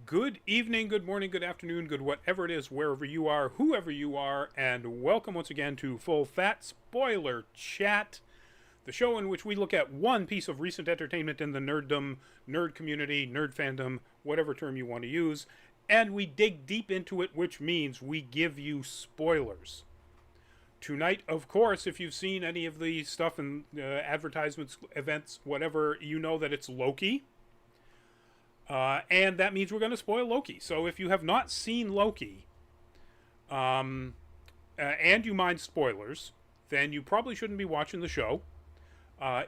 Good evening, good morning, good afternoon, good whatever it is, wherever you are, whoever you are, and welcome once again to Full Fat Spoiler Chat, the show in which we look at one piece of recent entertainment in the nerddom, nerd community, nerd fandom, whatever term you want to use, and we dig deep into it, which means we give you spoilers. Tonight, of course, if you've seen any of the stuff in advertisements, events, whatever, you know that it's Loki. And that means we're going to spoil Loki. So if you have not seen Loki, and you mind spoilers, then you probably shouldn't be watching the show.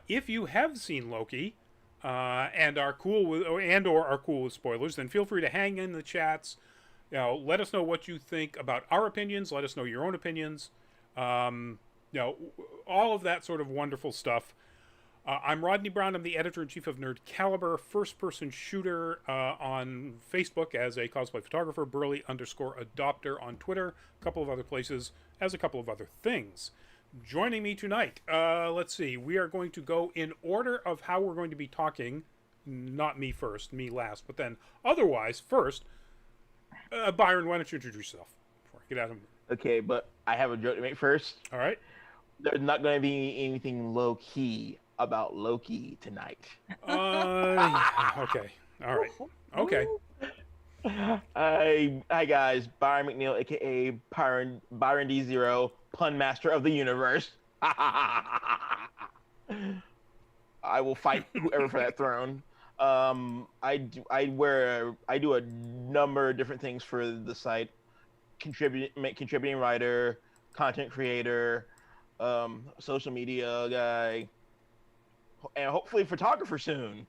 If you have seen Loki and are cool with or are cool with spoilers, then feel free to hang in the chats. Let us know what you think about our opinions. Let us know your own opinions. All of that sort of wonderful stuff. I'm Rodney Brown. I'm the editor-in-chief of Nerd Caliber, first-person shooter on Facebook as a cosplay photographer, Burley_adopter on Twitter, a couple of other places, as a couple of other things. Joining me tonight, let's see, we are going to go in order of how we're going to be talking. Not me first, me last, but then otherwise first. Byron, why don't you introduce yourself before I get out of Okay, but I have a joke to make first. All right. There's not going to be anything low key about Loki tonight. Yeah, okay. All right. Okay. Hi guys, Byron McNeil, aka Byron D0, pun master of the universe. I will fight whoever for that throne. I do a number of different things for the site. Contributing writer, content creator, social media guy, and hopefully photographer soon.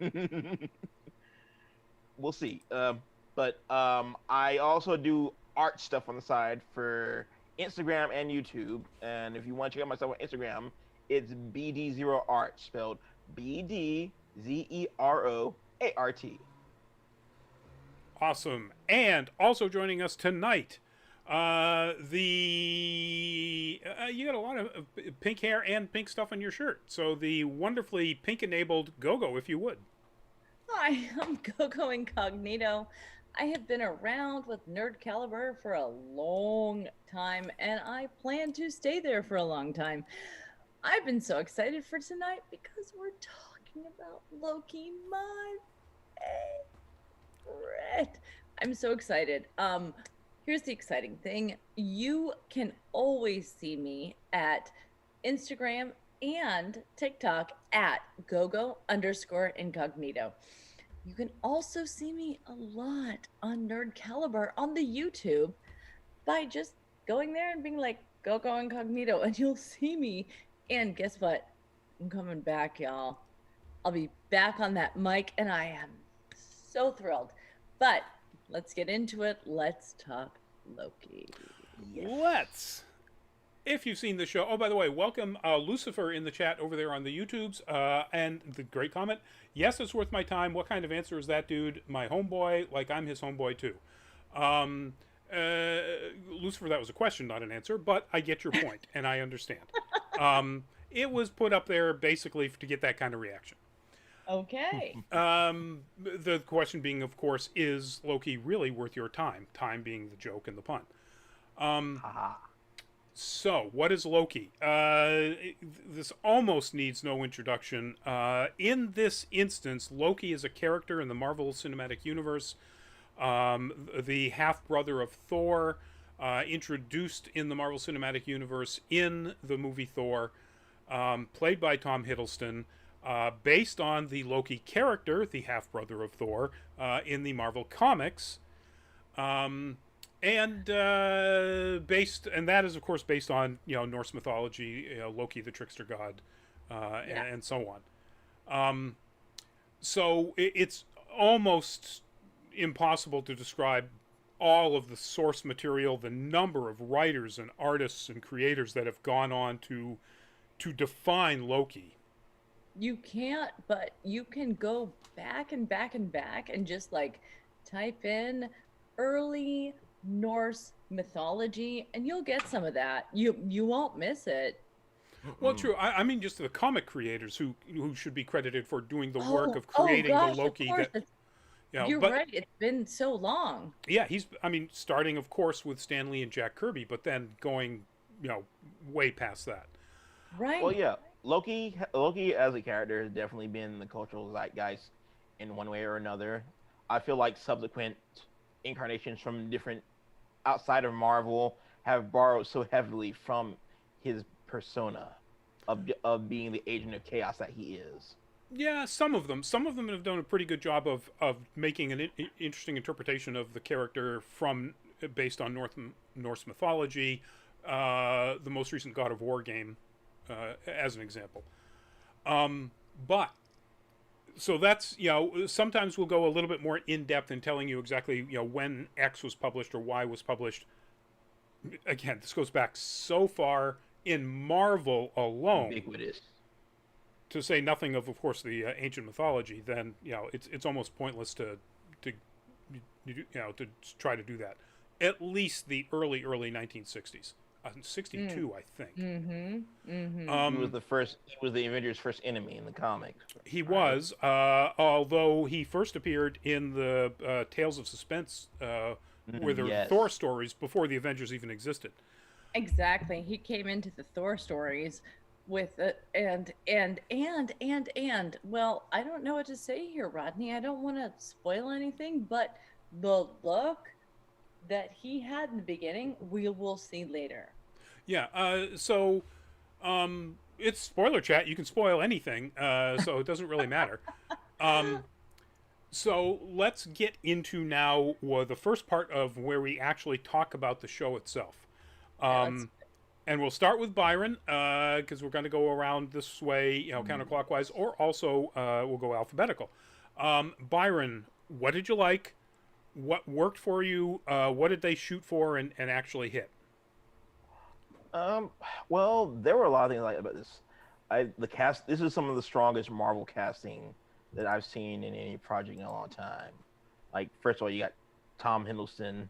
We'll see. But I also do art stuff on the side for Instagram and YouTube. And if you want to check out my stuff on Instagram, it's BD0Art, spelled BDZEROART. Awesome. And also joining us tonight, the you got a lot of pink hair and pink stuff on your shirt. So the wonderfully pink enabled Gogo, if you would. Hi, I'm Coco Incognito. I have been around with Nerd Caliber for a long time, and I plan to stay there for a long time. I've been so excited for tonight because we're talking about Loki, my favorite. I'm so excited. Here's the exciting thing. You can always see me at Instagram and TikTok at gogo_incognito. You can also see me a lot on Nerd Caliber on the YouTube by just going there and being like Gogo Incognito, and you'll see me. And guess what? I'm coming back, y'all. I'll be back on that mic, and I am so thrilled. But let's get into it. Let's talk Loki. Yes. Let's. If you've seen the show, oh, by the way, welcome Lucifer in the chat over there on the YouTubes, and the great comment. Yes, it's worth my time. What kind of answer is that, dude? My homeboy, like I'm his homeboy too. Lucifer, that was a question, not an answer, but I get your point, and I understand. It was put up there basically to get that kind of reaction. Okay. The question being, of course, is Loki really worth your time? Time being the joke and the pun. So, what is Loki? This almost needs no introduction. In this instance, Loki is a character in the Marvel Cinematic Universe, the half-brother of Thor, introduced in the Marvel Cinematic Universe in the movie Thor, played by Tom Hiddleston, based on the Loki character, the half-brother of Thor, in the Marvel Comics. And that is of course based on Norse mythology, Loki the trickster god, and so on. So it's almost impossible to describe all of the source material, the number of writers and artists and creators that have gone on to define Loki. You can't, but you can go back and back and back and just like type in early Norse mythology and you'll get some of that. You won't miss it. Well, true. I mean, just the comic creators who should be credited for doing the work of creating the Loki. You know, You're but right. It's been so long. yeah, I mean, starting of course with Stan Lee and Jack Kirby, but then going, you know, way past that. Well, Right. yeah, Loki as a character has definitely been in the cultural zeitgeist in one way or another. I feel like subsequent incarnations from different outside of Marvel have borrowed so heavily from his persona of being the agent of chaos that he is. Yeah, some of them. Some of them have done a pretty good job of making an interesting interpretation of the character from based on Norse mythology. The most recent God of War game, as an example. But so that's, you know, sometimes we'll go a little bit more in depth in telling you exactly, you know, when X was published or Y was published. Again, this goes back so far in Marvel alone, Ubiquitous. to say nothing of course, the ancient mythology. Then, you know, it's almost pointless to you know, to try to do that. At least the early 1960s, Mm. 62, I think. Mm-hmm. Mm-hmm. Um, He was the Avengers' first enemy in the comics, he right? was, although he first appeared in the Tales of Suspense, where there were the Yes. Thor stories before the Avengers even existed. Exactly. He came into the Thor stories with and well, I don't know what to say here, Rodney. I don't want to spoil anything, but the look that he had in the beginning, we will see later. Yeah. So it's spoiler chat. You can spoil anything, so it doesn't really matter. Um, so let's get into now the first part of where we actually talk about the show itself. Yeah, let's. Um, and we'll start with Byron because we're going to go around this way, you know, Mm. counterclockwise, or also we'll go alphabetical. Byron, what did you like? What worked for you? What did they shoot for and actually hit? Um, well, there were a lot of things I like about this. The cast. This is some of the strongest Marvel casting that I've seen in any project in a long time. Like, first of all, you got Tom Hiddleston.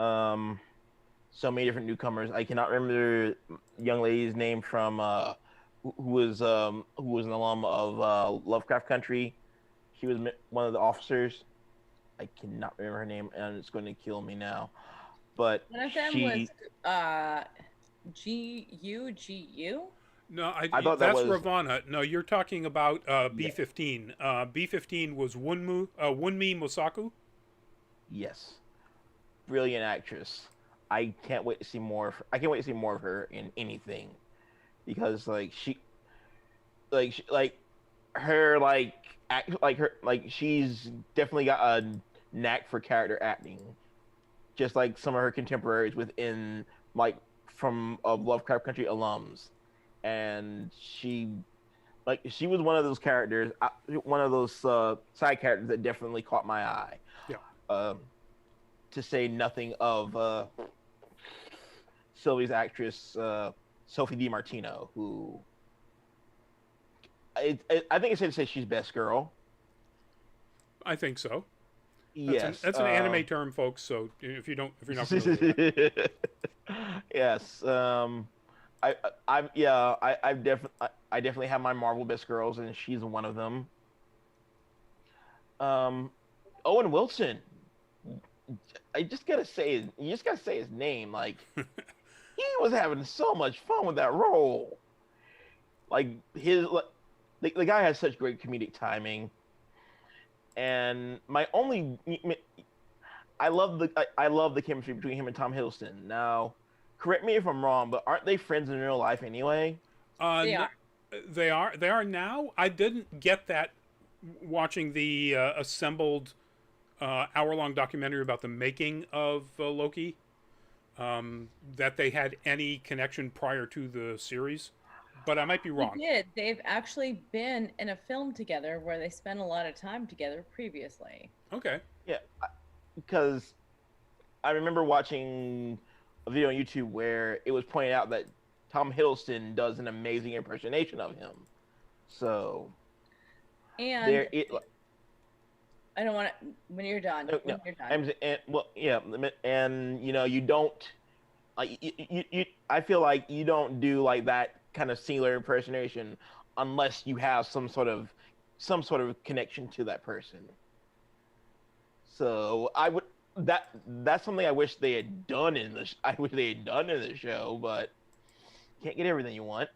Um, so many different newcomers. I cannot remember the young lady's name from who was an alum of Lovecraft Country. She was one of the officers. I cannot remember her name, and it's going to kill me now. But One of them was she, uh GU. No, I thought that that's was Ravana. No, you're talking about yeah, B-15. B-15 was Wunmi Mosaku. yes, brilliant actress. I can't wait to see more. I can't wait to see more of her in anything because like her she's definitely got a knack for character acting, just like some of her contemporaries within like from Lovecraft Country alums, and she was one of those characters, one of those side characters that definitely caught my eye. Yeah. Um, to say nothing of Sylvie's actress Sophie DiMartino, who I think it's safe to say she's best girl. I think so. Yes. That's an anime term, folks. So if you're not familiar with that, Yes. I definitely have my Marvel best girls, and she's one of them. Um, Owen Wilson. You just gotta say his name. Like he was having so much fun with that role. Like the guy has such great comedic timing. And my only, I love the chemistry between him and Tom Hiddleston. Now, correct me if I'm wrong, but aren't they friends in real life anyway? They no, are. they are now. I didn't get that watching the assembled hour-long documentary about the making of Loki. That they had any connection prior to the series, but I might be They wrong. did. They've actually been in a film together where they spent a lot of time together previously. Okay. Yeah, because I remember watching a video on YouTube where it was pointed out that Tom Hiddleston does an amazing impersonation of him. So And there it I don't want to. When you're done. no, When you're done. and well yeah, and you don't like I feel like you don't do like that kind of singular impersonation unless you have some sort of connection to that person. So I would that's something I wish they had done in the I wish they had done in the show, but can't get everything you want.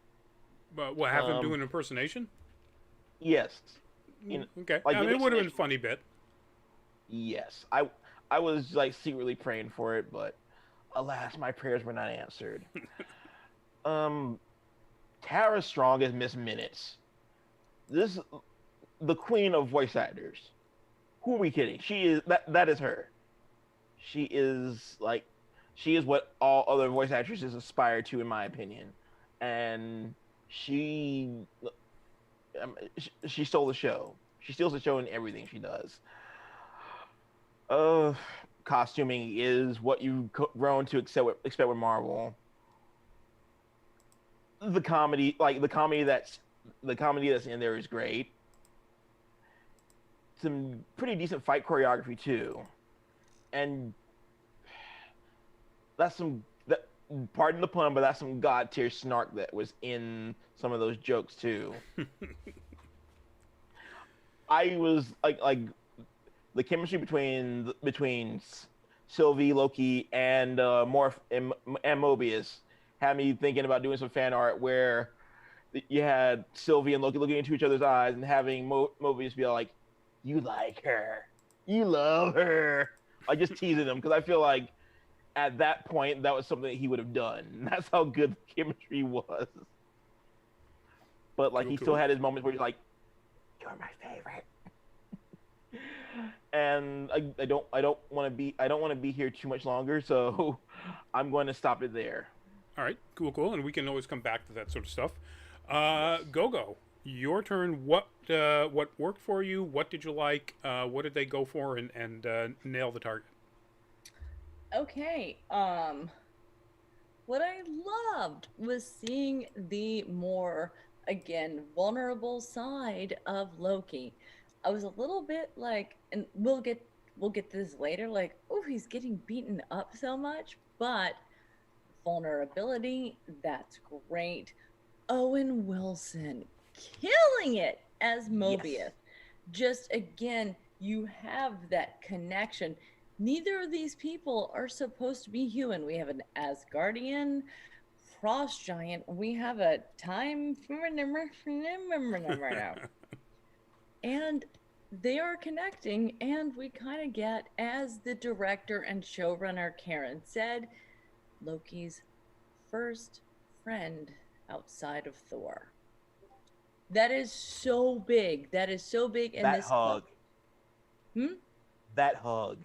But what, have him do Um, an impersonation? yes, Okay, like I the mean, it would have been a impersonation. funny bit. Yes, I was like secretly praying for it, but alas, my prayers were not answered. Um, Tara Strong as Miss Minutes. This the queen of voice actors. Who are we kidding? She is that is her. She is like she is what all other voice actresses aspire to, in my opinion, and she she stole the show. She steals the show in everything she does. Uh, Costuming is what you've grown to expect with Marvel. The comedy, like the comedy that's in there is great. Some pretty decent fight choreography too, and that's some that pardon the pun, but that's some god tier snark that was in some of those jokes too. I was like the chemistry between Sylvie, Loki, and Morph and Mobius had me thinking about doing some fan art where you had Sylvie and Loki looking into each other's eyes and having Mobius be like, "You like her, you love her," like just teasing him because I feel like at that point that was something that he would have done. That's how good the chemistry was. But like Cool, he still cool. had his moments where he's like, "You're my favorite." And I don't want to be here too much longer, so I'm going to stop it there. All right, cool, cool, and we can always come back to that sort of stuff. Yes. Go, your turn. What worked for you? What did you like? What did they go for and nail the target? Okay. What I loved was seeing the more, again, vulnerable side of Loki. I was a little bit like, and we'll get this later, like, oh, he's getting beaten up so much, but vulnerability, that's great. Owen Wilson killing it as Yes. Mobius. Just again, you have that connection. Neither of these people are supposed to be human. We have an Asgardian frost giant. We have a time and they are connecting, and we kind of get, as the director and showrunner Karen said, Loki's first friend outside of Thor. That is so big. That is so big in That this. hug, Hmm? that hug,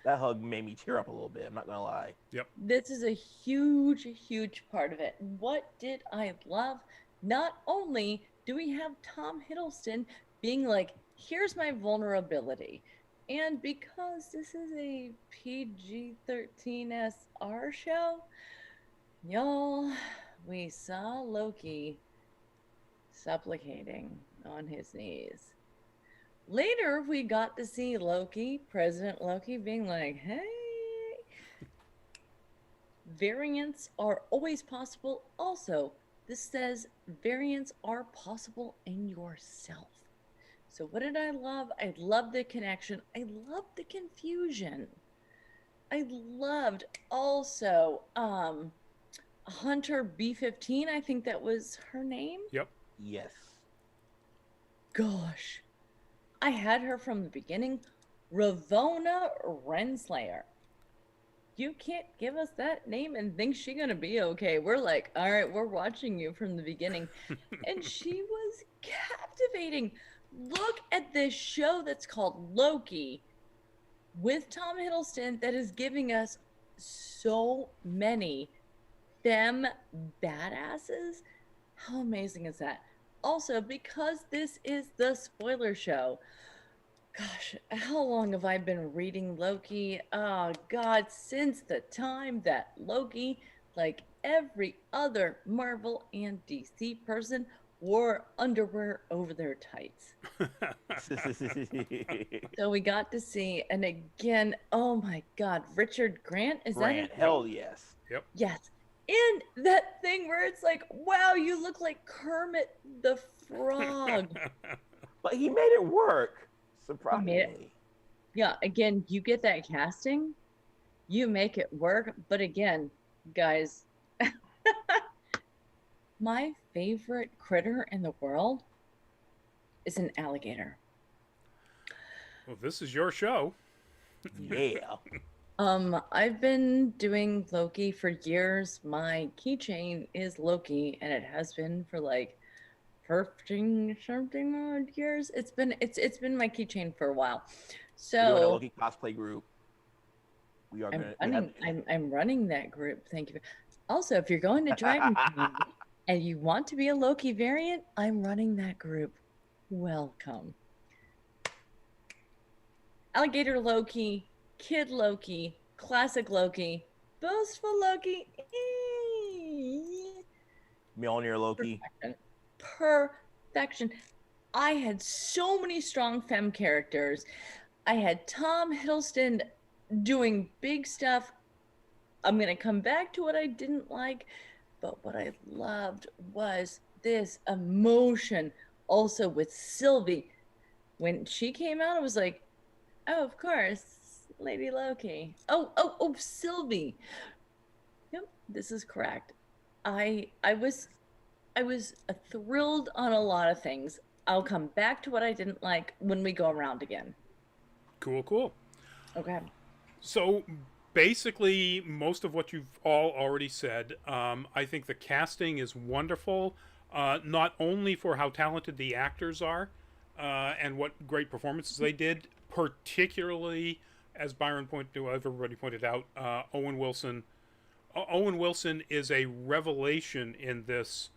that hug made me tear up a little bit. I'm not gonna lie. Yep. This is a huge, huge part of it. What did I love? Not only do we have Tom Hiddleston being like, here's my vulnerability. And because this is a PG-13 SR show, y'all, we saw Loki supplicating on his knees. Later, we got to see Loki, President Loki, being like, hey, variants are always possible. Also, this says variants are possible in yourself. So, what did I love? I loved the connection. I loved the confusion. I loved also Hunter B15. I think that was her name. Yep. Yes. Gosh, I had her from the beginning. Ravonna Renslayer. You can't give us that name and think she's gonna be okay. We're like, all right, we're watching you from the beginning. And she was captivating. Look at this show that's called Loki with Tom Hiddleston that is giving us so many femme badasses. How amazing is that? Also, because this is the spoiler show, gosh, how long have I been reading Loki? Oh, God, since the time that Loki, like every other Marvel and DC person, wore underwear over their tights. So we got to see, and again, oh my God, Richard Grant, is that his Grant, name? hell yes. Yep. Yes. And that thing where it's like, wow, you look like Kermit the Frog. But he made it work, He made it. surprisingly. Yeah, again, you get that casting, you make it work. But again, guys, my favorite critter in the world is an alligator. Well, this is your show. Yeah. I've been doing Loki for years. My keychain is Loki, and it has been for like 13 something odd years. It's been my keychain for a while. We're doing a So Loki cosplay group. I'm We have. running I'm running that group. Thank you. Also, if you're going to Dragon Con and you want to be a Loki variant, I'm running that group. Welcome. Alligator Loki, Kid Loki, Classic Loki, Boastful Loki. Mjolnir Loki. Perfection. Perfection. I had so many strong femme characters. I had Tom Hiddleston doing big stuff. I'm going to come back to what I didn't like, but what I loved was this emotion also with Sylvie. When she came out, I was like, oh, of course, Lady Loki. Oh, Sylvie. Yep, this is correct. I was thrilled on a lot of things. I'll come back to what I didn't like when we go around again. Cool, cool. Okay. So basically, most of what you've all already said. I think the casting is wonderful, not only for how talented the actors are and what great performances they did, particularly as Byron pointed to, everybody pointed out, Owen Wilson. Owen Wilson is a revelation in this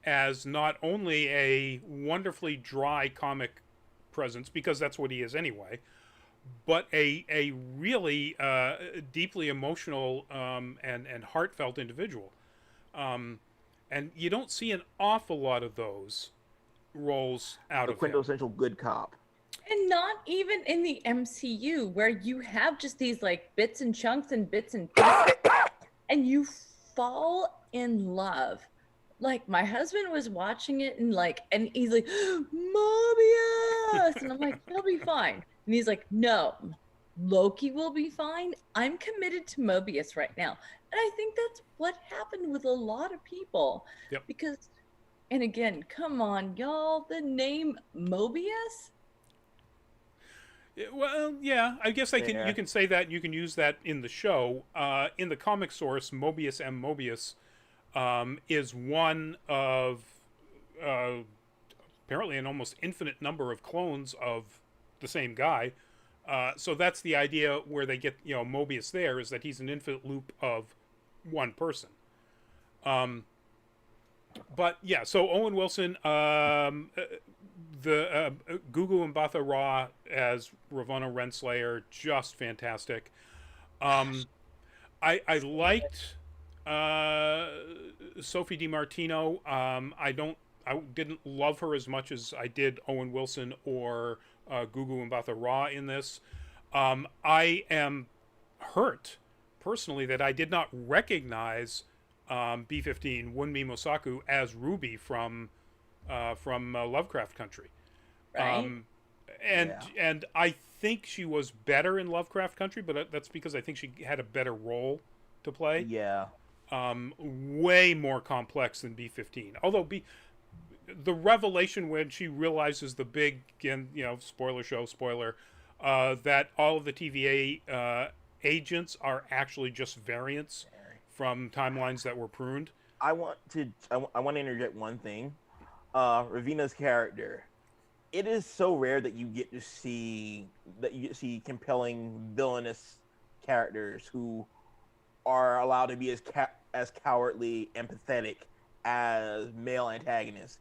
as not only a wonderfully dry comic presence, because that's what he is anyway, but a really deeply emotional and heartfelt individual. And you don't see an awful lot of those roles out The of him. quintessential good cop. And not even in the MCU, where you have just these like bits and chunks and bits and pieces, and you fall in love. Like my husband was watching it and he's like, Mobius! And I'm like, he'll be fine. And he's like, no, Loki will be fine. I'm committed to Mobius right now. And I think that's what happened with a lot of people. Yep. Because, and again, come on, y'all, the name Mobius? Well, yeah, I guess Yeah. you can say that. You can use that in the show. In the comic source, Mobius M. Mobius is one of apparently an almost infinite number of clones of the same guy. So that's the idea where they get Mobius. There is that he's an infinite loop of one person. But yeah, so Owen Wilson, the Gugu Mbatha Raw as Ravonna Renslayer, just fantastic. I liked Sophie DiMartino. I didn't love her as much as I did Owen Wilson or Gugu Mbatha Raw in this. I am hurt personally that I did not recognize B-15 Wunmi Mosaku as Ruby from Lovecraft Country. Right? And I think she was better in Lovecraft Country, but that's because I think she had a better role to play. Yeah. Way more complex than B-15. Although the revelation when she realizes the big, again, spoiler, that all of the TVA agents are actually just variants from timelines that were pruned. I want to interject one thing. Ravina's character. It is so rare that you get to see compelling villainous characters who are allowed to be as cowardly and pathetic as male antagonists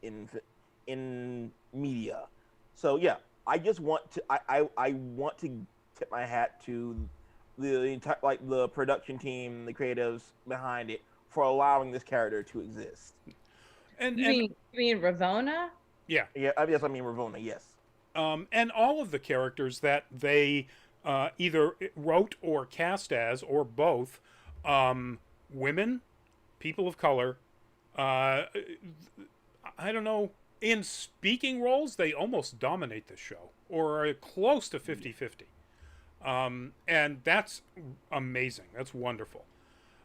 in media. So yeah, I just want to I want to tip my hat to the entire the production team, the creatives behind it for allowing this character to exist. You mean Ravonna? Yeah. Yeah, I mean Ravonna, yes. And all of the characters that they either wrote or cast as, or both, women, people of color. I don't know. In speaking roles, they almost dominate the show, or are close to 50-50. And that's amazing. That's wonderful.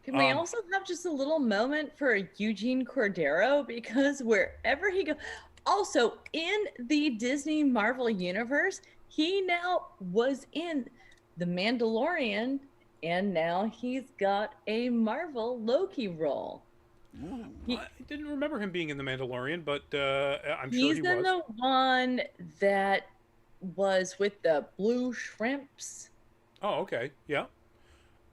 Can we also have just a little moment for Eugene Cordero? Because wherever he goes, also in the Disney Marvel universe, he now was in The Mandalorian, and now he's got a Marvel Loki role. Ooh. I didn't remember him being in The Mandalorian, but I'm sure He's he in was. the one that was with the blue shrimps. Oh, okay. Yeah.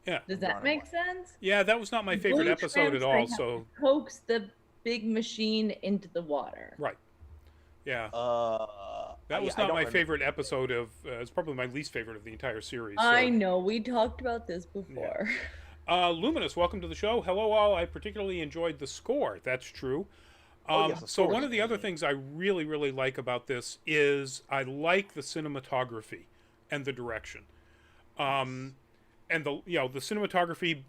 Yeah. Does I'm that drawing a make blank. sense? Yeah, that was not my The favorite blue episode at shrimps, they all, have to so coax the big machine into the water. right. Yeah. That was I not don't my remember. favorite episode of it's probably my least favorite of the entire series. I So, know, we talked about this yeah. before. Luminous, welcome to the show. Hello, all. I particularly enjoyed the score. That's true. Oh yes, the So score was one of the other amazing. things I really, really like about this is I like the cinematography and the direction, Yes. and the cinematography,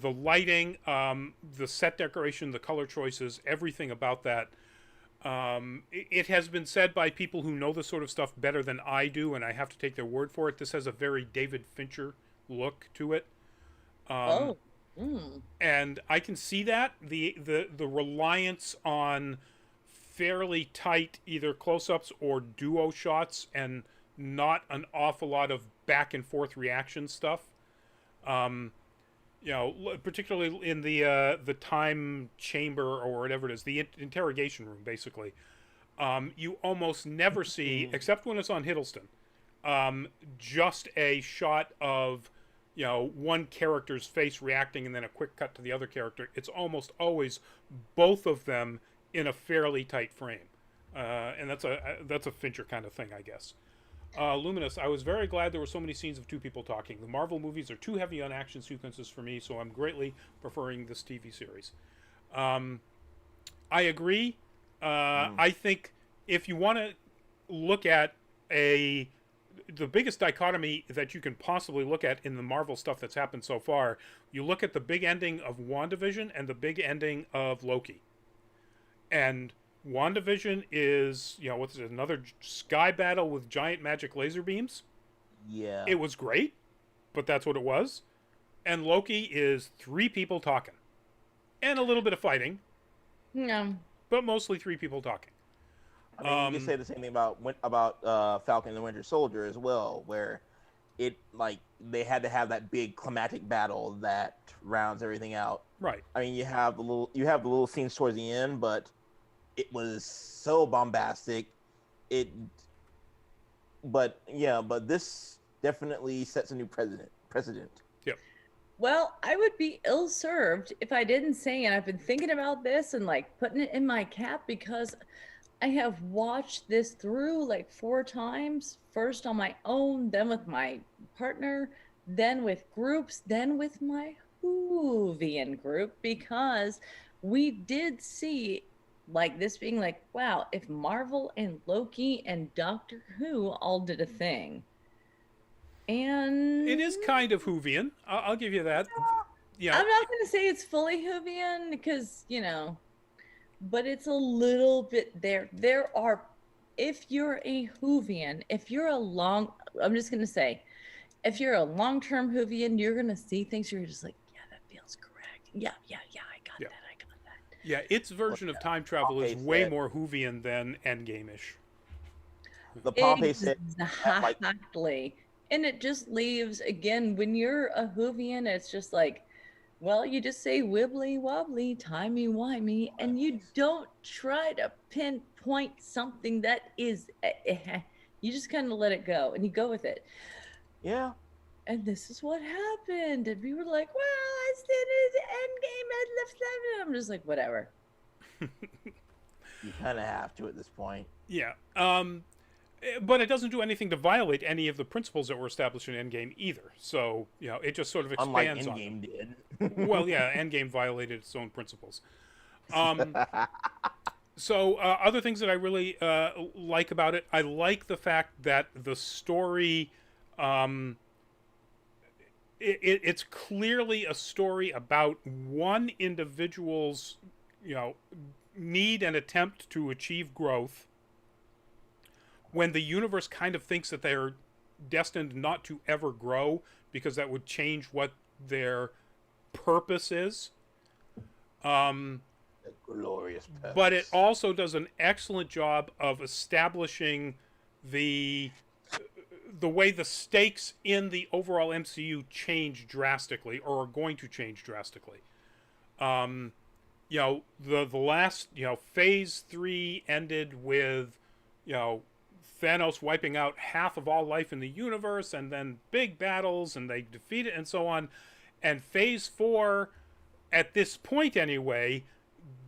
the lighting, the set decoration, the color choices, everything about that. It has been said by people who know this sort of stuff better than I do, and I have to take their word for it. This has a very David Fincher look to it. Um, Oh, mm. and I can see that the reliance on fairly tight either close-ups or duo shots and not an awful lot of back and forth reaction stuff. Um, particularly in the time chamber or whatever it is, the interrogation room, basically. You almost never see, Mm. except when it's on Hiddleston, just a shot of one character's face reacting and then a quick cut to the other character. It's almost always both of them in a fairly tight frame, and that's a Fincher kind of thing, I guess. Luminous, I was very glad there were so many scenes of two people talking. The Marvel movies are too heavy on action sequences for me, so I'm greatly preferring this TV series. Um, I agree. Mm. I think if you want to look at the biggest dichotomy that you can possibly look at in the Marvel stuff that's happened so far, you look at the big ending of WandaVision and the big ending of Loki. And WandaVision is, what's it, another sky battle with giant magic laser beams? Yeah. It was great, but that's what it was. And Loki is three people talking. And a little bit of fighting, No. but mostly three people talking. I mean, you can say the same thing about Falcon and the Winter Soldier as well, where it like they had to have that big climatic battle that rounds everything out. Right. I mean, you have the little scenes towards the end, but it was so bombastic. It, but this definitely sets a new precedent. Yep. Well, I would be ill served if I didn't say, and I've been thinking about this and like putting it in my cap because I have watched this through like 4 times, first on my own, then with my partner, then with groups, then with my Whovian group, because we did see like this being like, wow, if Marvel and Loki and Doctor Who all did a thing. And It is kind of Whovian. I'll give you that. I'm not going to say it's fully Whovian because, but it's a little bit there. There are, if you're a Whovian, I'm just going to say, if you're a long-term Whovian, you're going to see things you're just like, yeah, that feels correct. Yeah, I got that. Yeah, its version of time travel is Pompey way said- more Whovian than Endgame-ish. The Pompey said, like, Exactly. And it just leaves, again, when you're a Whovian, it's just like, well, you just say wibbly wobbly, timey-wimey, and you don't try to pinpoint something that is, you just kind of let it go and you go with it. yeah. And this is what happened. And we were like, well, as soon as Endgame had left 7, I'm just like, whatever. You kind of have to at this point. Yeah. But it doesn't do anything to violate any of the principles that were established in Endgame either. So, it just sort of Unlike expands on Endgame did. them. Well, yeah, Endgame violated its own principles. So, other things that I really like about it, I like the fact that the story, it's clearly a story about one individual's, need and attempt to achieve growth when the universe kind of thinks that they're destined not to ever grow because that would change what their purpose is. A glorious purpose. But it also does an excellent job of establishing the way the stakes in the overall MCU change drastically, or are going to change drastically. The last, phase 3 ended with, Thanos wiping out half of all life in the universe, and then big battles, and they defeat it, and so on. And phase 4, at this point anyway,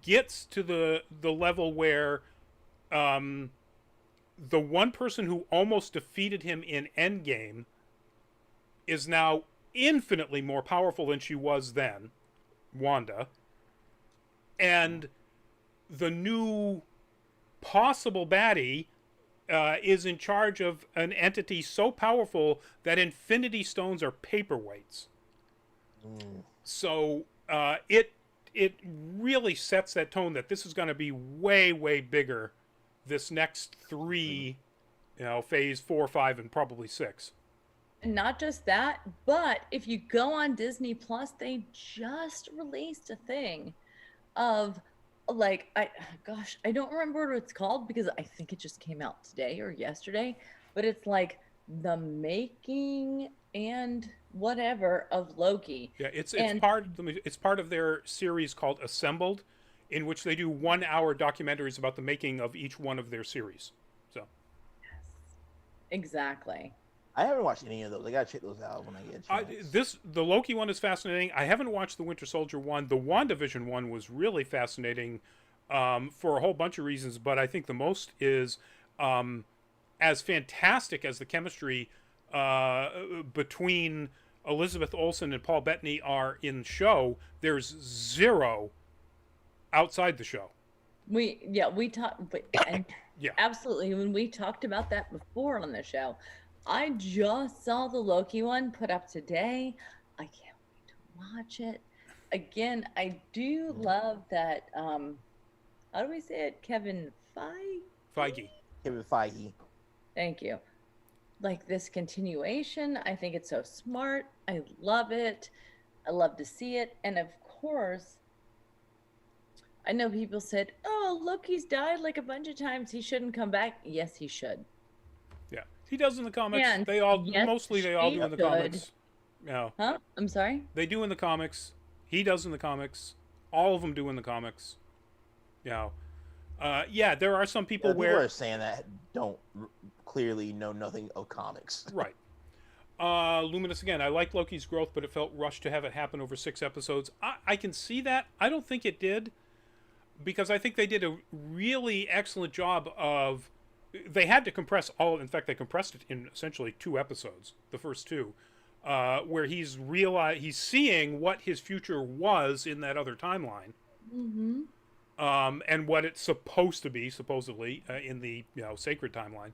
gets to the level where the one person who almost defeated him in Endgame is now infinitely more powerful than she was then, Wanda. And the new possible baddie is in charge of an entity so powerful that Infinity Stones are paperweights. So it really sets that tone that this is going to be way, way bigger this next 3, phase 4, 5, and probably 6. And not just that, but if you go on Disney Plus, they just released a thing of I don't remember what it's called because I think it just came out today or yesterday, but it's like the making and whatever of Loki. Yeah, it's part of their series called Assembled, in which they do 1-hour documentaries about the making of each one of their series. So, yes, exactly. I haven't watched any of those. I gotta check those out when I get a chance. The Loki one is fascinating. I haven't watched the Winter Soldier one. The WandaVision one was really fascinating for a whole bunch of reasons, but I think the most is as fantastic as the chemistry between Elizabeth Olsen and Paul Bettany are in the show, there's zero outside the show. We talked, and Yeah, absolutely. When we talked about that before on the show, I just saw the Loki one put up today. I can't wait to watch it. Again, I do love that. How do we say it? Kevin Feige. Kevin Feige. Thank you. Like this continuation, I think it's so smart. I love it. I love to see it. And of course, I know people said, "Oh, Loki's died like a bunch of times. He shouldn't come back." Yes, he should. Yeah, he does in the comics. And They all yes, mostly they all she do in the should. comics. Yeah, Huh? I'm sorry? they do in the comics. He does in the comics. All of them do in the comics. Yeah, there are some people People where are saying that don't clearly know nothing of comics. right. Luminous again. I like Loki's growth, but it felt rushed to have it happen over 6 episodes. I can see that. I don't think it did, because I think they did a really excellent job of. They had to compress all. In fact, they compressed it in essentially 2 episodes, the first 2, where he's seeing what his future was in that other timeline, and what it's supposed to be, supposedly in the sacred timeline,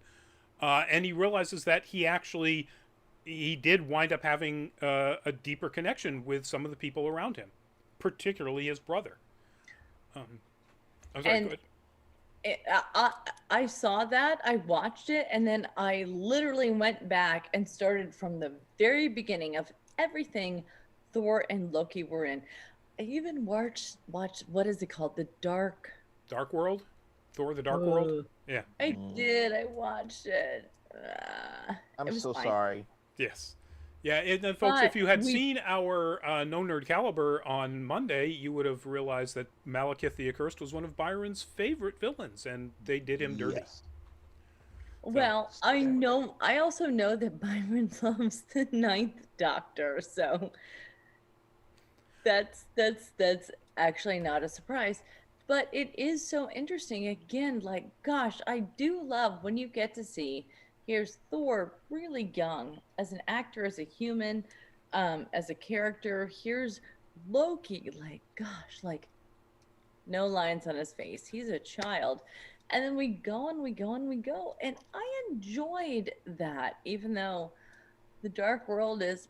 and he realizes that he did wind up having a deeper connection with some of the people around him, particularly his brother. I was like, And good. I saw that, I watched it, and then I literally went back and started from the very beginning of everything Thor and Loki were in. I even watched what is it called? The Dark World, Thor: The Dark World. Yeah. I did. I watched it. I'm it was so fine. sorry. Yes. Yeah, and then folks, But if you had seen our No Nerd Caliber on Monday, you would have realized that Malekith the Accursed was one of Byron's favorite villains, and they did him dirty. Yes. Well, I also know that Byron loves the Ninth Doctor, so that's actually not a surprise. But it is so interesting. Again, like, gosh, I do love when you get to see, here's Thor really young as an actor, as a human, as a character. Here's Loki, like, gosh, like, no lines on his face. He's a child. And then we go and we go and we go. And I enjoyed that, even though the Dark World is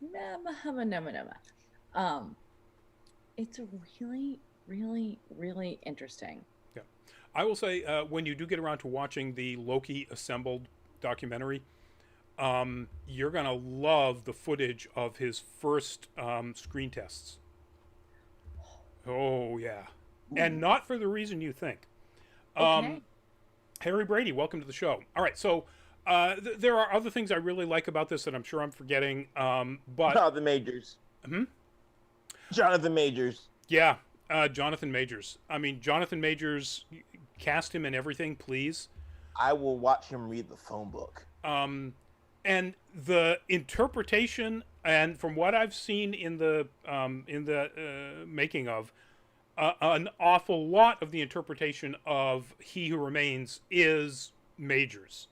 it's really, really, really interesting. Yeah. I will say, when you do get around to watching the Loki Assembled documentary, You're gonna love the footage of his first screen tests. Oh yeah, and Ooh, not for the reason you think. Um, okay. Harry Brady, welcome to the show. All right, so there are other things I really like about this that I'm sure I'm forgetting. But Jonathan Majors. hmm? Jonathan Majors. Yeah, Jonathan Majors. I mean, Jonathan Majors, cast him in everything, please. I will watch him read the phone book. Um, and the interpretation, and from what I've seen in the making of, an awful lot of the interpretation of He Who Remains is Majors.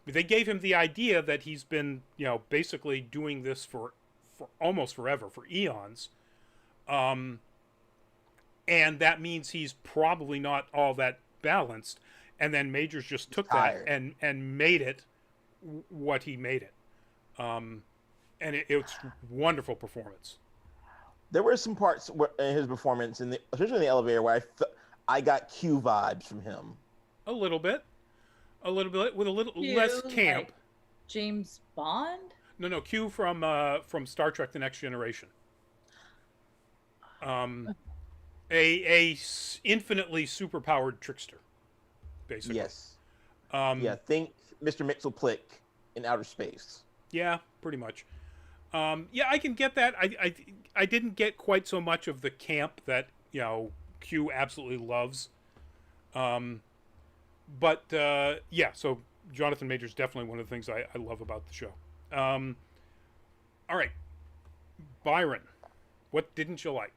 They gave him the idea that he's been, basically doing this for almost forever, for eons. Um, and that means he's probably not all that balanced. And then Majors just He's took that tired. and made it what he made it. Um, and it's wonderful performance. There were some parts in his performance, especially in the elevator, where I got Q vibes from him. A little bit, with a little less You camp. like James Bond? No, no, Q from Star Trek: The Next Generation. Um, a infinitely superpowered trickster, basically. Yes. Yeah. Um, Think Mr. Mixelplick in outer space. yeah, pretty much. Yeah, I can get that. I didn't get quite so much of the camp that Q absolutely loves. Um, but yeah, so Jonathan Majors definitely one of the things I love about the show. Um, all right, Byron, what didn't you like?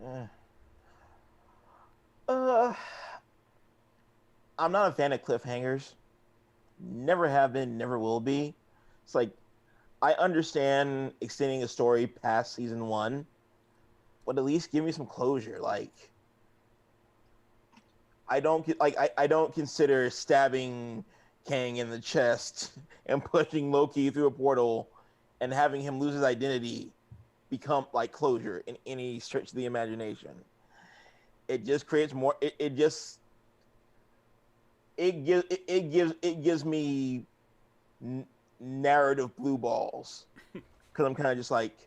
Uh, uh, I'm not a fan of cliffhangers. Never have been, never will be. It's like I understand extending a story past season one, but at least give me some closure. Like I don't consider stabbing Kang in the chest and pushing Loki through a portal and having him lose his identity become like closure in any stretch of the imagination. It just creates more. It just it gives me n- narrative blue balls because I'm kind of just like,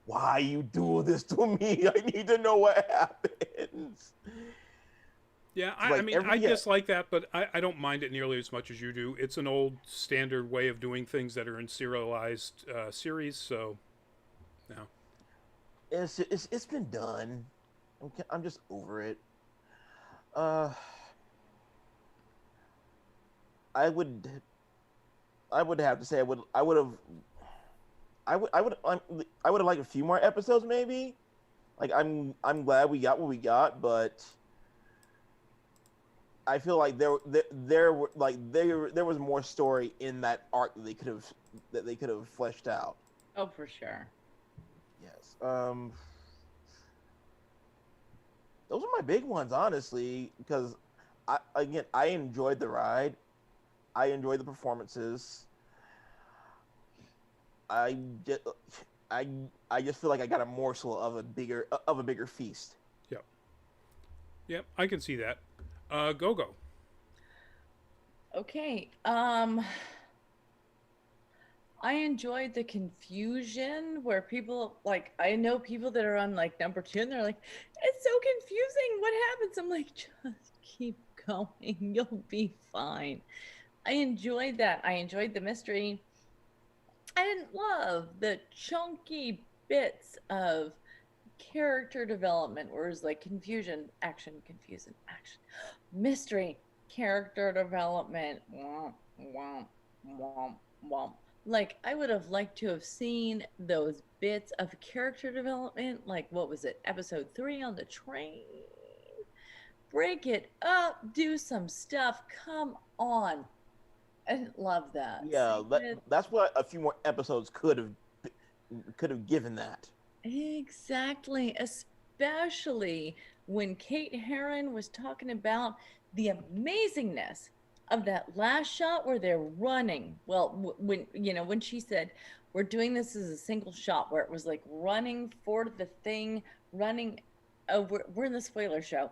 why you do this to me? I need to know what happens. Yeah, It's I like mean, every I yeah, dislike that, but I don't mind it nearly as much as you do. It's an old standard way of doing things that are in serialized series, so no. it's been done. I'm just over it. Uh, I would I would have to say I would have I would have liked a few more episodes maybe. Like I'm glad we got what we got, but I feel like there were like there was more story in that arc that they could have fleshed out. Oh, for sure. Yes. Those are my big ones, honestly, because I enjoyed the ride. I enjoyed the performances. I just I I just feel like I got a morsel of a bigger feast. Yep, yep, I can see that. Go go. Okay. I enjoyed the confusion where people like I know people that are on like number two and they're like, it's so confusing. What happens? I'm like, just keep going. You'll be fine. I enjoyed that. I enjoyed the mystery. I didn't love the chunky bits of character development where it's like confusion, action, mystery, character development, womp, womp, womp, womp. Like, I would have liked to have seen those bits of character development. Like, what was it, episode 3 on the train? Break it up, do some stuff. Come on. I didn't love that. Yeah, Same with that's what a few more episodes could have given that. exactly, especially when Kate Herron was talking about the amazingness of that last shot where they're running. Well, when when she said we're doing this as a single shot where it was like running for the thing, running we're in the spoiler show.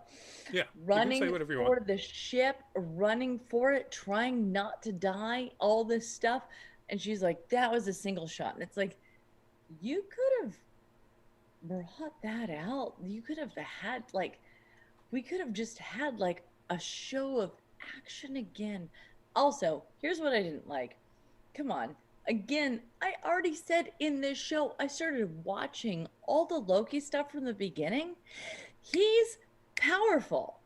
Yeah, you can say Running whatever you for want. the ship, running for it, trying not to die, all this stuff. And she's like, that was a single shot. And it's like, you could have brought that out. You could have had, like, we could have just had, like, a show of action again. Also, here's what I didn't like. Come on. Again, I already said in this show, I started watching all the Loki stuff from the beginning. He's powerful.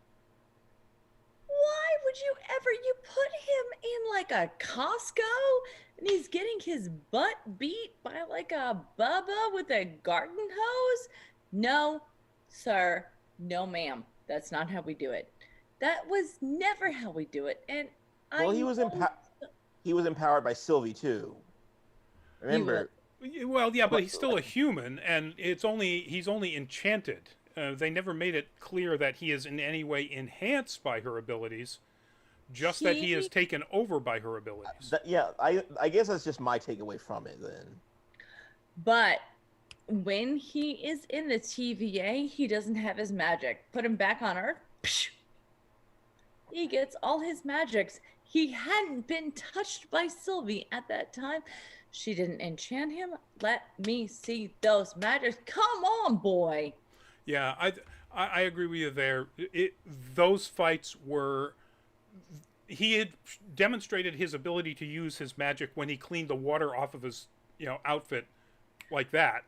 Why would you ever, you put him in like a Costco and he's getting his butt beat by like a Bubba with a garden hose? No, sir. No, ma'am. That's not how we do it. That was never how we do it. And I Well, know he was empowered by Sylvie too. he was. Remember, Well, yeah, but but he's still a human, and he's only enchanted. They never made it clear that he is in any way enhanced by her abilities, just that he is He, taken over by her abilities. yeah, I guess that's just my takeaway from it then. but when he is in the TVA, he doesn't have his magic. Put him back on Earth. Psh, he gets all his magics. He hadn't been touched by Sylvie at that time. She didn't enchant him. Let me see those magics. Come on, boy. Yeah, I agree with you there. Those fights were, he had demonstrated his ability to use his magic when he cleaned the water off of his outfit like that.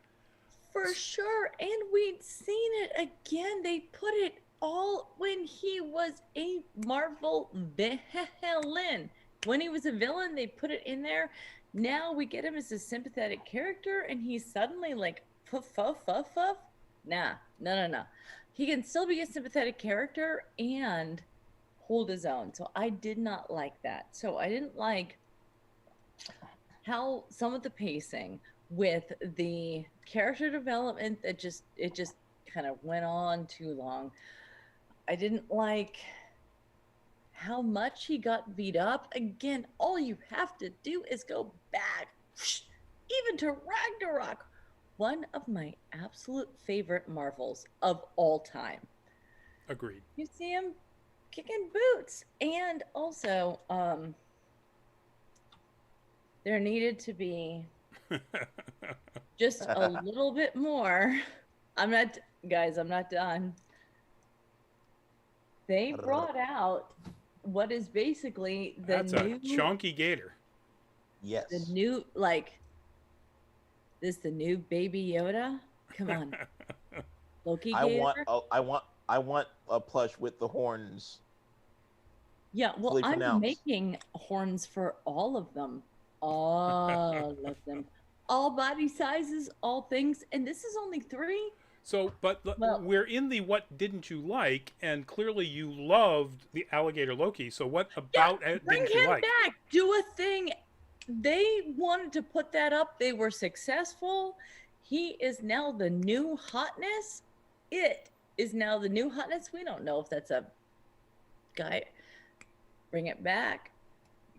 For sure. And we'd seen it again. They put it all when he was a Marvel villain. When he was a villain, they put it in there. Now we get him as a sympathetic character, and he's suddenly like, puff, puff, puff, puff. Nah, no. He can still be a sympathetic character and hold his own. So I did not like that. So I didn't like how some of the pacing with the character development that just kind of went on too long. I didn't like how much he got beat up. Again, all you have to do is go back, even to Ragnarok, one of my absolute favorite Marvels of all time. Agreed. You see him kicking boots. And also, there needed to be just a little bit more. I'm not, guys, I'm not done. They brought out what is basically the That's new, a chunky gator. Yes. the new, like, this the new Baby Yoda? Come on. Loki I want Gator? I want a plush with the horns. Yeah, well, fully I'm pronounced. making horns for all of them. All of them. All body sizes, all things. And this is only 3. So, but Well, we're in the what didn't you like, and clearly you loved the alligator Loki. So, what yeah, about it bring didn't you him like? back. Do a thing. They wanted to put that up. They were successful. He is now the new hotness. It is now the new hotness. We don't know if that's a guy. Bring it back.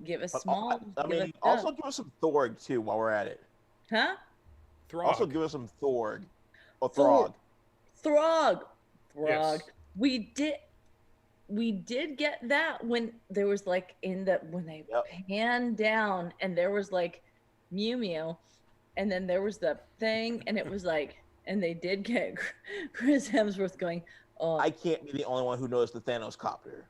Give us small. I give us mean, also dub. give us some Thorg too while we're at it. Huh? Throg. Also give us some Thorg. Or Thor- Throg. Throg. Yes. We did get that when there was like when they Yep. panned down and there was like Mew Mew, and then there was the thing and it was like, and they did get Chris Hemsworth going, oh, I can't be the only one who knows the Thanos copter.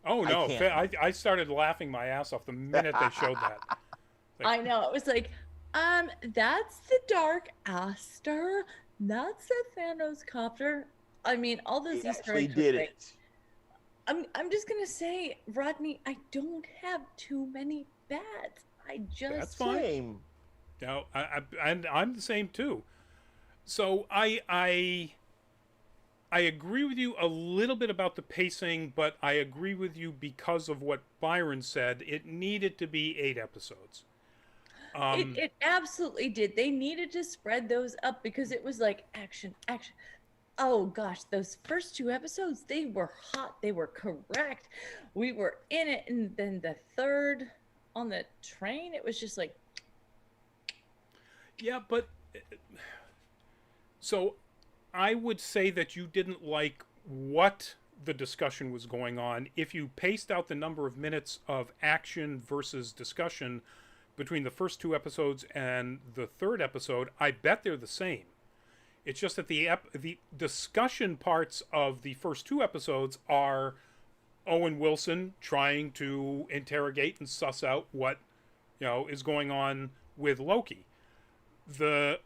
Oh no! can't. I started laughing my ass off the minute they showed that. I know. It was like, that's the Dark Aster. That's the Thanos copter. I mean, all those He Easter actually eggs were did great. it. I'm just gonna say, Rodney, I don't have too many bats. I just That's fine. Same. No, and I'm the same too. So I agree with you a little bit about the pacing, but I agree with you because of what Byron said. It needed to be 8 episodes. it absolutely did. They needed to spread those up because it was like action, action. Oh gosh, those first 2 episodes, they were hot. They were correct. We were in it, and then the third on the train, it was just like, Yeah, but so I would say that you didn't like what the discussion was going on. If you paced out the number of minutes of action versus discussion between the first two episodes and the third episode, I bet they're the same. It's just that the discussion parts of the first two episodes are Owen Wilson trying to interrogate and suss out what is going on with Loki. The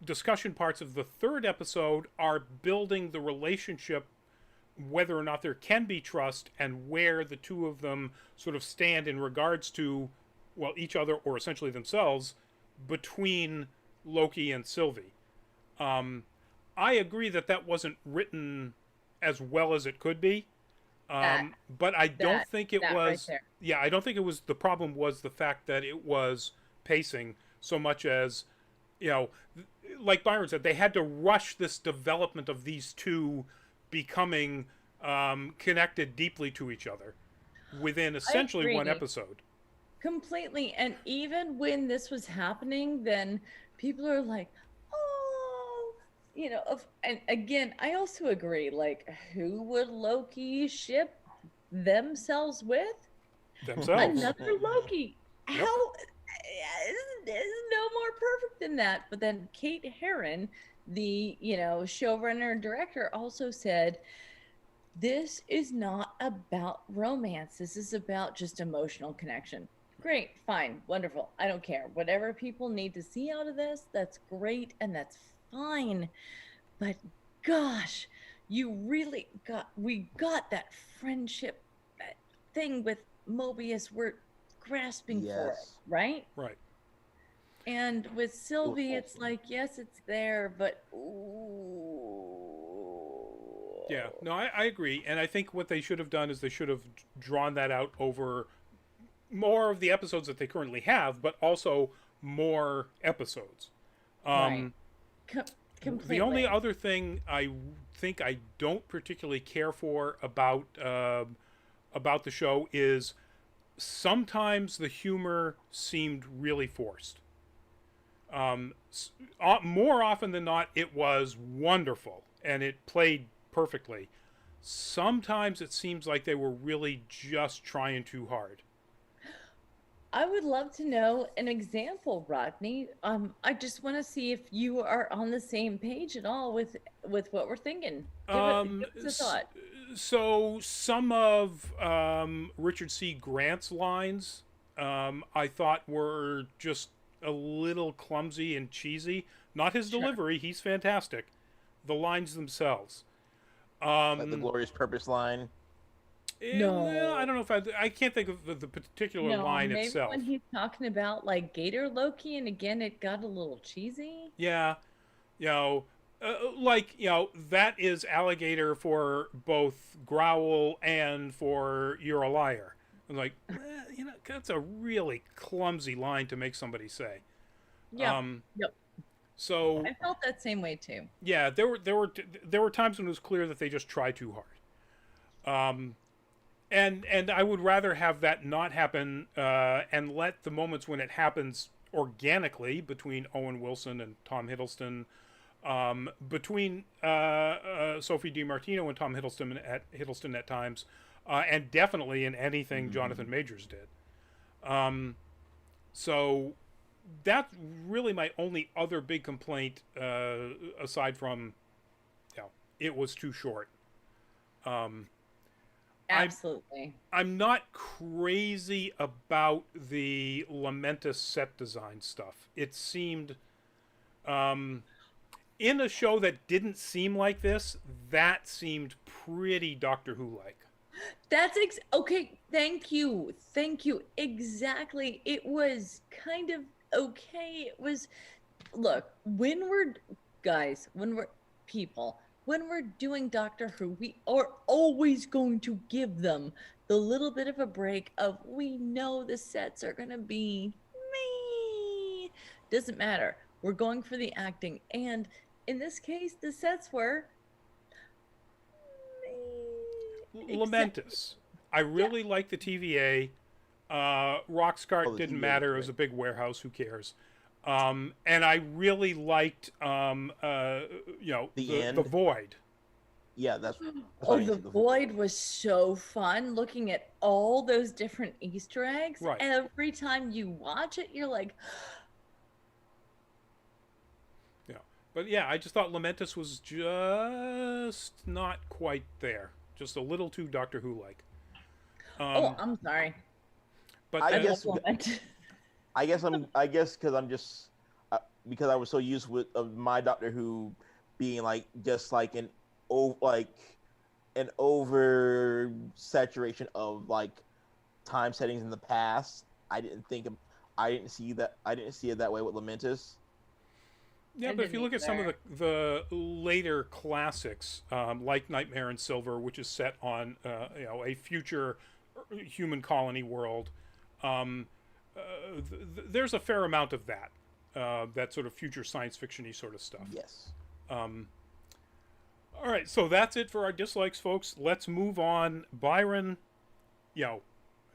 discussion parts of the third episode are building the relationship, whether or not there can be trust, and where the two of them sort of stand in regards to, well, each other or essentially themselves, between Loki and Sylvie. I agree that wasn't written as well as it could be. But I don't think it was. Right, yeah, I don't think it was. The problem was the fact that it was pacing so much as, like Byron said, they had to rush this development of these two becoming connected deeply to each other within essentially one episode. Completely. And even when this was happening, then people are like, and again, I also agree, like, who would Loki ship themselves with? Themselves. Another Loki. Yep. How is no more perfect than that. But then Kate Herron, the showrunner and director, also said, this is not about romance. This is about just emotional connection. Great, fine, wonderful. I don't care. Whatever people need to see out of this, that's great, and that's fine. But gosh, we got that friendship, that thing with Mobius. We're grasping for it, right? Right. And with Sylvie, it's like, yes, it's there, but yeah, no, I agree. And I think what they should have done is they should have drawn that out over more of the episodes that they currently have, but also more episodes. Right. Completely. The only other thing I think I don't particularly care for about the show is sometimes the humor seemed really forced. More often than not, it was wonderful and it played perfectly. Sometimes it seems like they were really just trying too hard. I would love to know an example, Rodney. I just want to see if you are on the same page at all with what we're thinking. Give us a thought. So some of Richard C. Grant's lines, I thought were just a little clumsy and cheesy. Not his delivery; he's fantastic. The lines themselves. Like the glorious purpose line. No, I don't know if I can't think of the particular line maybe itself. When he's talking about like Gator Loki, and again, it got a little cheesy. Yeah, that is alligator for both growl and for you're a liar. I'm like, that's a really clumsy line to make somebody say. Yeah. Yep. So I felt that same way too. Yeah, there were times when it was clear that they just tried too hard. And I would rather have that not happen and let the moments when it happens organically between Owen Wilson and Tom Hiddleston, between Sophie DiMartino and Tom Hiddleston at times, and definitely in anything Jonathan Majors did. So that's really my only other big complaint, aside from, it was too short. Absolutely. I'm not crazy about the Lamentus set design stuff. It seemed, in a show that didn't seem like this, that seemed pretty Doctor Who-like. That's okay. Thank you. Exactly. It was kind of okay. It was, look, when we're doing Doctor Who, we are always going to give them the little bit of a break of, we know the sets are going to be me. Doesn't matter. We're going for the acting. And in this case, the sets were Lamentus. I really liked the TVA. Roxcart didn't matter. It was a big warehouse. Who cares? And I really liked, The the end. void. Yeah, that's what Oh, I mean. the To the void. void was so fun looking at all those different Easter eggs. Right. Every time you watch it, you're like, Yeah. But yeah, I just thought Lamentus was just not quite there. Just a little too Doctor Who like. oh, Um, I'm sorry. but I I that, love guess Lament. I guess because I'm just because I was so used with of my Doctor Who being like just like like an over saturation of like time settings in the past. I didn't see it that way with Lamentus. yeah, I but if didn't you look at some of either. the later classics, like Nightmare and Silver, which is set on a future human colony world, um, there's a fair amount of that. That sort of future science fictiony sort of stuff. Yes. Um, all right, so that's it for our dislikes, folks. Let's move on. Byron, you know,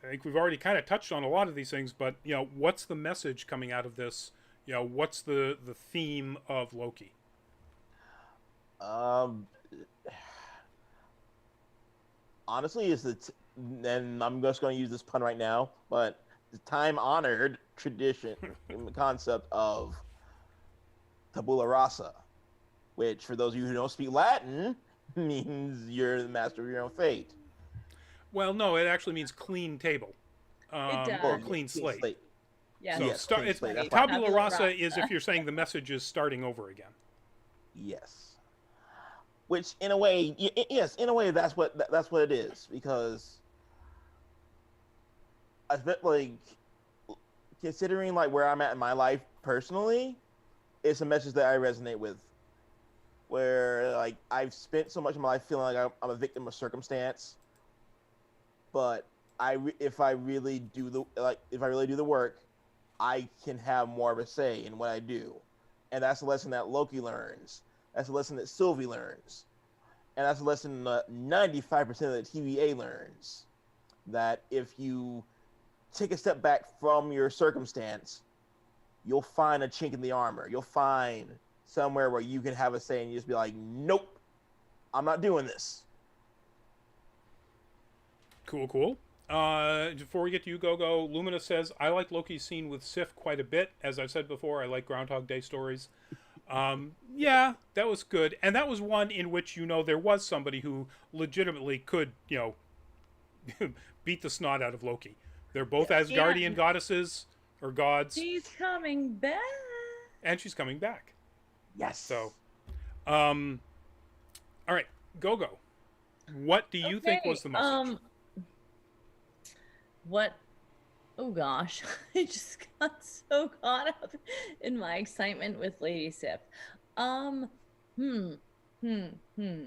I think we've already kind of touched on a lot of these things, but what's the message coming out of this? What's the theme of Loki? Um Honestly, and I'm just going to use this pun right now, but the time honored tradition and the concept of tabula rasa, which for those of you who don't speak Latin means you're the master of your own fate. Well, no, it actually means clean table, It or Oh does. yeah, clean clean slate. slate. Yes. So Yes, start. clean It's slate. That's Slate. right. tabula Tabula rasa is if rasa. you're saying the message is starting over again. Yes, which in a way, yes, in a way, that's what it is because I felt like considering like where I'm at in my life personally, it's a message that I resonate with. Where like I've spent so much of my life feeling like I'm a victim of circumstance, but if I really do the work, I can have more of a say in what I do, and that's a lesson that Loki learns. That's a lesson that Sylvie learns, and that's a lesson that 95% of the TVA learns. That if you take a step back from your circumstance, you'll find a chink in the armor. You'll find somewhere where you can have a say and you just be like, nope, I'm not doing this. Cool, cool. Before we get to you, Go, Lumina says, I like Loki's scene with Sif quite a bit. As I've said before, I like Groundhog Day stories. Yeah, that was good. And that was one in which, there was somebody who legitimately could, beat the snot out of Loki. They're both Yes. Asgardian And goddesses or gods, she's coming back. and she's coming back. Yes. So, um, all right, Go. What do you think was Okay. the message? What? Oh gosh, I just got so caught up in my excitement with Lady Sif. Um, hmm, hmm.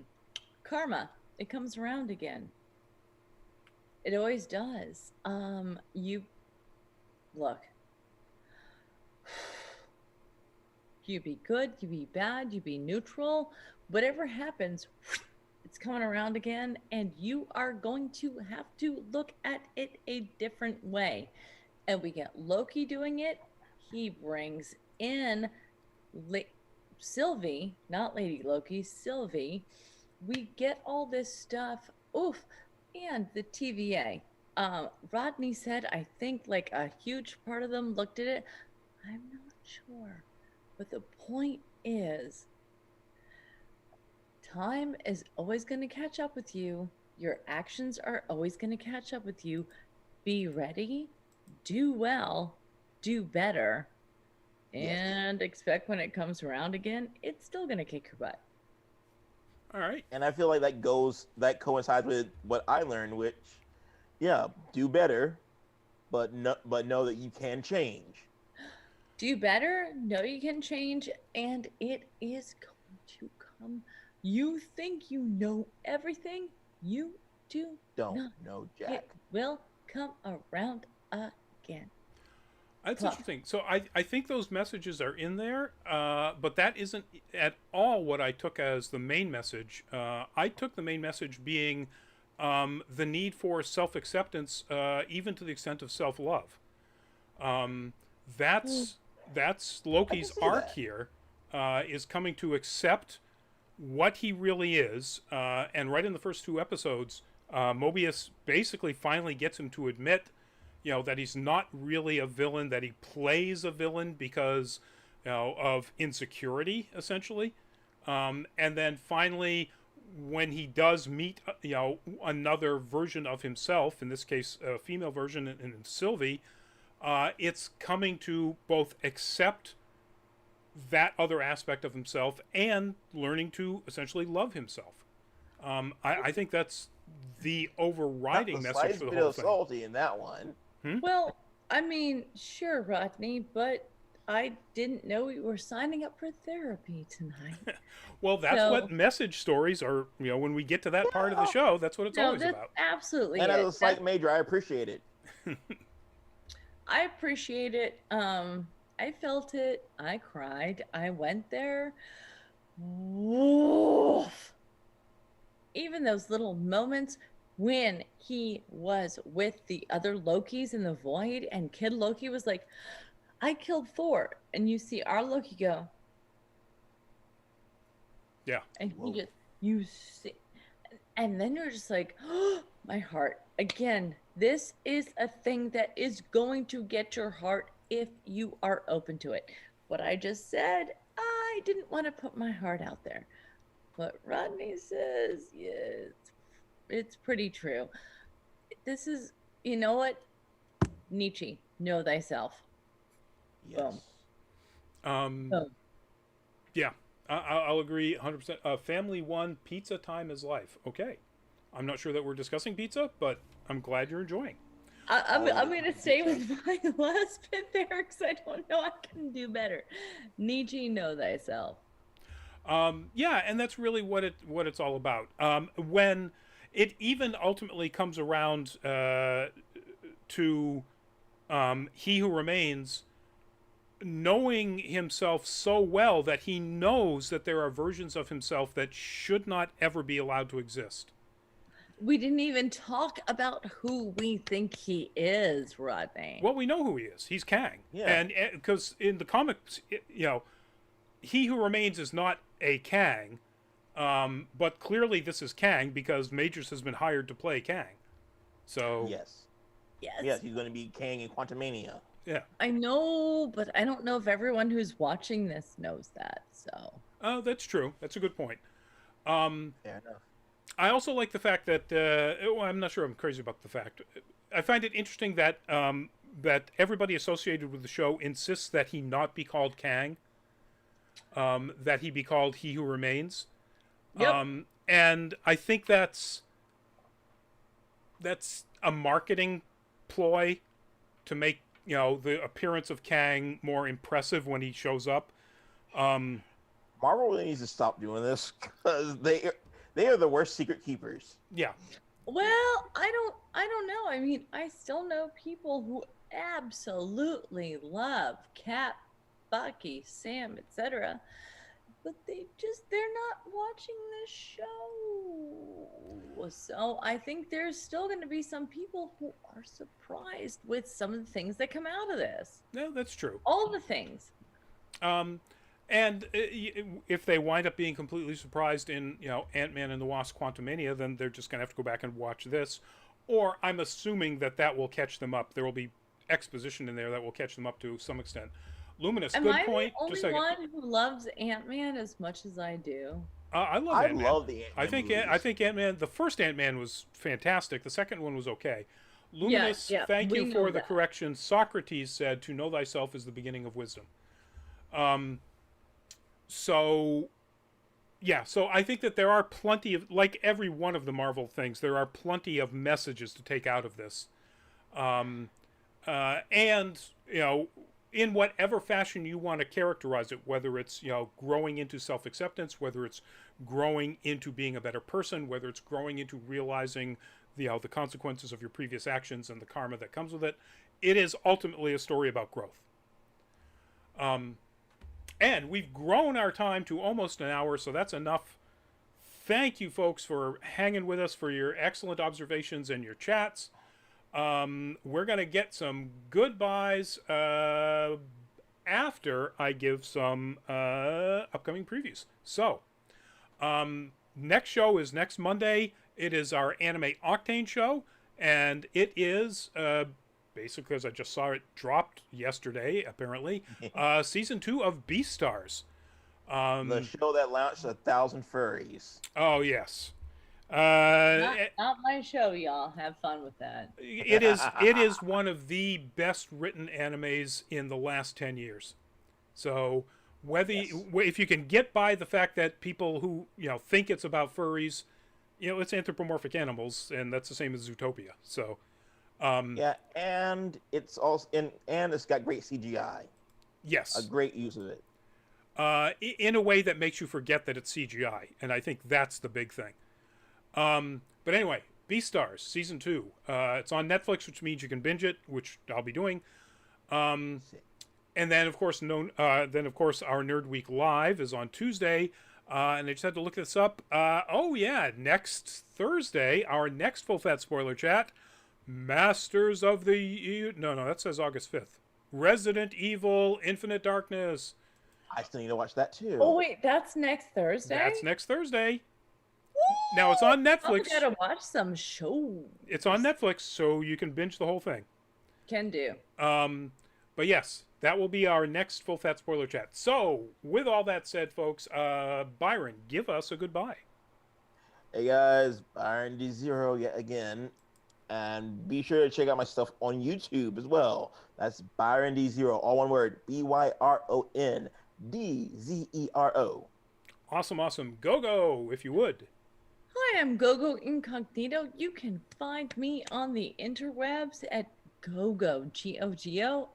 Karma. It comes around again. It always does. You look. You be good, you be bad, you be neutral. Whatever happens, it's coming around again, and you are going to have to look at it a different way. And we get Loki doing it. He brings in La- Sylvie, not Lady Loki, Sylvie. We get all this stuff. Oof. And the TVA. Rodney said, I think like a huge part of them looked at it. I'm not sure. But the point is, time is always going to catch up with you. Your actions are always going to catch up with you. Be ready, do well, do better, Yes. and expect when it comes around again, it's still going to kick your butt. All right. And I feel like that coincides with what I learned, which, yeah, do better, but know that you can change. Do better, know you can change, and it is going to come. You think you know everything, you do Don't not. know It Jack. will come around again. That's Puff. interesting. So I think those messages are in there, but that isn't at all what I took as the main message. I took the main message being the need for self acceptance, even to the extent of self love. That's that's Loki's see arc that. here, is coming to accept what he really is. And right in the first 2 episodes, Mobius basically finally gets him to admit, that he's not really a villain, that he plays a villain because, of insecurity, essentially. And then finally, when he does meet, another version of himself, in this case, a female version in Sylvie, it's coming to both accept that other aspect of himself and learning to essentially love himself. I think that's the Not overriding the message slightest for the bit whole of thing. salty in that one. Well, I mean, sure, Rodney, but I didn't know we were signing up for therapy tonight. Well, that's what So, message stories are. When we get to that part of the Yeah. show, that's what it's no, always that's about. absolutely And as it. a slight major, I appreciate it. I appreciate it. I felt it. I cried. I went there. Woof. Even those little moments when he was with the other Lokis in the void, and Kid Loki was like, I killed Thor. And you see our Loki go, Yeah. and Whoa. you see, and then you're just like, oh, my heart. Again, this is a thing that is going to get your heart if you are open to it. What I just said, I didn't want to put my heart out there. What Rodney says, yes, it's pretty true. This is, you know what? Nietzsche, know thyself. Yes. Boom. Um, Boom. yeah. I'll agree 100%. Family one, pizza time is life. Okay. I'm not sure that we're discussing pizza, but I'm glad you're enjoying. I'm Always going to stay pizza. with my last bit there because I don't know I can do better. Nietzsche, know thyself. Yeah, and that's really what it's all about. When it even ultimately comes around to he who remains knowing himself so well that he knows that there are versions of himself that should not ever be allowed to exist. We didn't even talk about who we think he is, Rodney. Well, we know who he is. He's Kang, Yeah. and because in the comics, he who remains is not a Kang, but clearly this is Kang because Majors has been hired to play Kang. So Yes. Yes. Yes, he's going to be Kang in Quantumania. yeah, I know, but I don't know if everyone who's watching this knows that. So, oh, that's true. That's a good point. Fair enough. I also like the fact that well, I'm not sure I'm crazy about the fact. I find it interesting that that everybody associated with the show insists that he not be called Kang, that he be called He Who Remains. yep. And I think that's a marketing ploy to make the appearance of Kang more impressive when he shows up. Marvel really needs to stop doing this because they are the worst secret keepers. Yeah, Well, I don't know. I mean, I still know people who absolutely love Cap, Bucky, Sam, etc. But they're not watching the show. So I think there's still going to be some people who are surprised with some of the things that come out of this. no, that's true. All the things. And if they wind up being completely surprised in Ant-Man and the Wasp: Quantumania, then they're just going to have to go back and watch this. Or I'm assuming that will catch them up. There will be exposition in there that will catch them up to some extent. Luminous, Am good I point. the Just only a second. one who loves Ant-Man as much as I do? I love I Ant-Man. love the Ant-Man I think Ant-Man. The first Ant-Man was fantastic. The second one was okay. Luminous, yeah, thank we you know for the that. correction. Socrates said, "To know thyself is the beginning of wisdom." So yeah, so I think that there are plenty of, like every one of the Marvel things, there are plenty of messages to take out of this. And in whatever fashion you want to characterize it, whether it's growing into self-acceptance, whether it's growing into being a better person, whether it's growing into realizing the consequences of your previous actions and the karma that comes with it, it is ultimately a story about growth. And we've grown our time to almost an hour, so that's enough. Thank you, folks, for hanging with us, for your excellent observations and your chats. We're going to get some goodbyes after I give some upcoming previews. So, next show is next Monday. It is our Anime Octane show, and it is basically, as I just saw it dropped yesterday, apparently, season 2 of Beastars. The show that launched 1,000 furries. Oh yes, Not my show, y'all. Have fun with that. it is one of the best written animes in the last 10 years. So whether if you can get by the fact that people who think it's about furries, it's anthropomorphic animals, and that's the same as Zootopia. So Yeah, and it's also and it's got great CGI. yes, A great use of it. in a way that makes you forget that it's CGI, and I think that's the big thing. But anyway, Beastars season 2. It's on Netflix, which means you can binge it, which I'll be doing. And then of course, our Nerd Week Live is on Tuesday. And I just had to look this up. Oh yeah, next Thursday, our next full fat spoiler chat, Masters of the no, that says August 5th. Resident Evil Infinite Darkness. I still need to watch that too. Oh wait, that's next Thursday. That's next Thursday. Now it's on Netflix. I gotta watch some shows. It's on Netflix, so you can binge the whole thing. Can do. But yes, that will be our next full fat spoiler chat. So, with all that said, folks, Byron, give us a goodbye. Hey guys, Byron D0 yet again. And be sure to check out my stuff on YouTube as well. That's Byron D0, all one word, BYRONDZERO. Awesome. Go, if you would. Hi, I'm Gogo Incognito. You can find me on the interwebs at Gogo, Gogo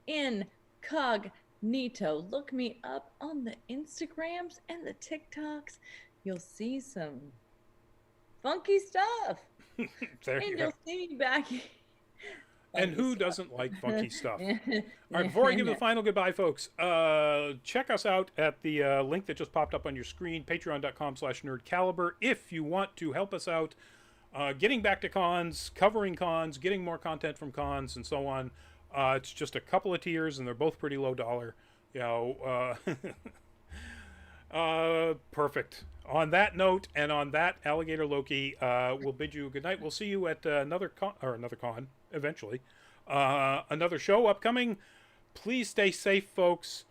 _incognito. Look me up on the Instagrams and the TikToks. You'll see some funky stuff. There And you go. you'll see me back. And who doesn't like funky stuff? All right, before I give the final goodbye, folks, check us out at the link that just popped up on your screen, patreon.com/nerdcaliber, if you want to help us out getting back to cons, covering cons, getting more content from cons, and so on. It's just a couple of tiers, and they're both pretty low dollar. Perfect. On that note, and on that, Alligator Loki, we'll bid you good night. We'll see you at another con eventually. Another show upcoming. Please stay safe, folks.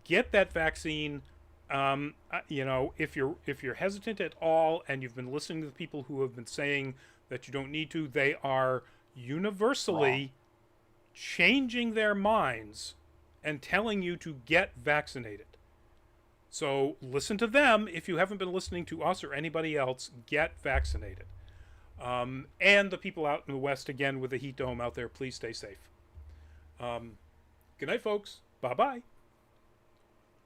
Get that vaccine. If you're hesitant at all, and you've been listening to the people who have been saying that you don't need to, they are universally changing their minds and telling you to get vaccinated. So listen to them. If you haven't been listening to us or anybody else, get vaccinated. And the people out in the West, again, with the heat dome out there, please stay safe. Good night, folks. Bye-bye.